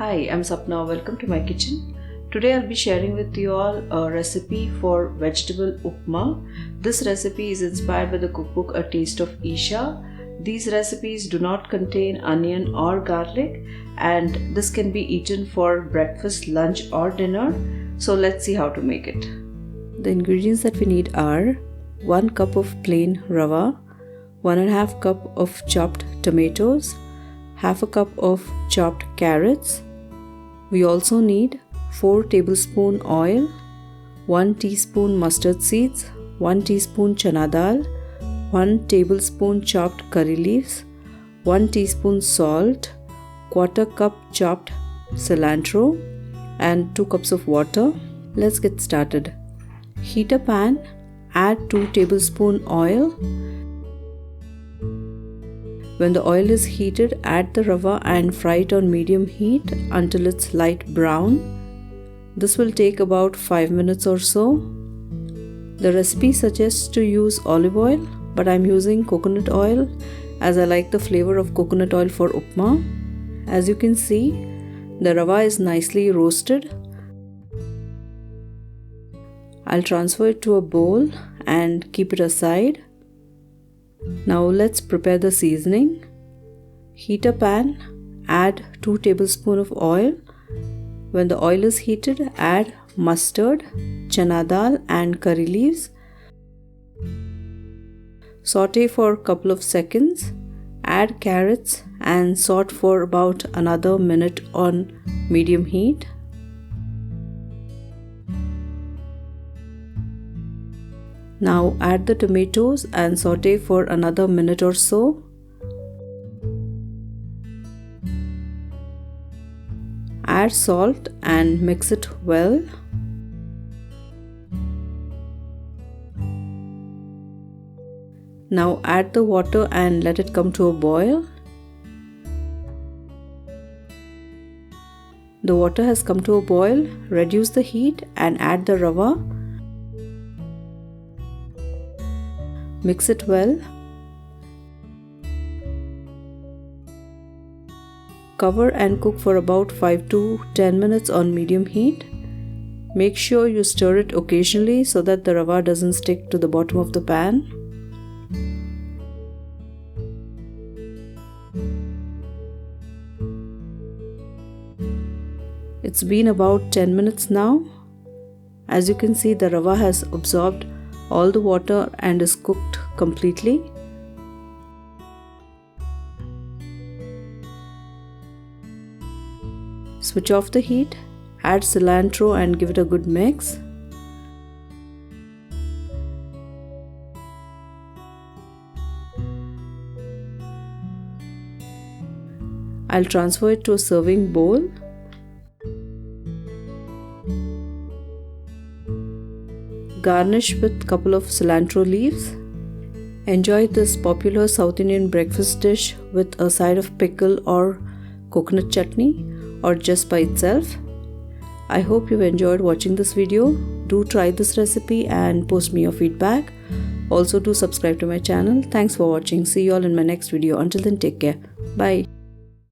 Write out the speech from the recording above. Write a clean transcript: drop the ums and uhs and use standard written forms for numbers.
Hi, I'm Sapna. Welcome to my kitchen. Today I'll be sharing with you all a recipe for vegetable upma. This recipe is inspired by the cookbook A Taste of Isha. These recipes do not contain onion or garlic, and this can be eaten for breakfast, lunch or dinner. So let's see how to make it. The ingredients that we need are 1 cup of plain rava, 1.5 cup of chopped tomatoes, half a cup of chopped carrots. We also need 4 tablespoon oil, 1 teaspoon mustard seeds, 1 teaspoon channa dal, 1 tablespoon chopped curry leaves, 1 teaspoon salt, 1/4 cup chopped cilantro, and 2 cups of water. Let's get started. Heat a pan, add 2 tablespoon oil. When the oil is heated, add the rava and fry it on medium heat until it's light brown. This will take about 5 minutes or so. The recipe suggests to use olive oil, but I'm using coconut oil as I like the flavor of coconut oil for upma. As you can see, the rava is nicely roasted. I'll transfer it to a bowl and keep it aside. Now let's prepare the seasoning. Heat a pan, add 2 tablespoons of oil. When the oil is heated, add mustard, channa dal and curry leaves. Sautee for a couple of seconds. Add carrots and saute for about another minute on medium heat. Now add the tomatoes and saute for another minute or so. Add salt and mix it well. Now add the water and let it come to a boil. The water has come to a boil. Reduce the heat and add the rava. Mix it well. Cover and cook for about 5 to 10 minutes on medium heat. Make sure you stir it occasionally so that the rava doesn't stick to the bottom of the pan. It's been about 10 minutes now. As you can see, the rava has absorbed all the water and is cooked completely. Switch off the heat, add cilantro and give it a good mix. I'll transfer it to a serving bowl. Garnish with a couple of cilantro leaves. Enjoy this popular South Indian breakfast dish with a side of pickle or coconut chutney, or just by itself. I hope you've enjoyed watching this video. Do try this recipe and post me your feedback. Also do subscribe to my channel. Thanks for watching. See you all in my next video. Until then, take care. Bye.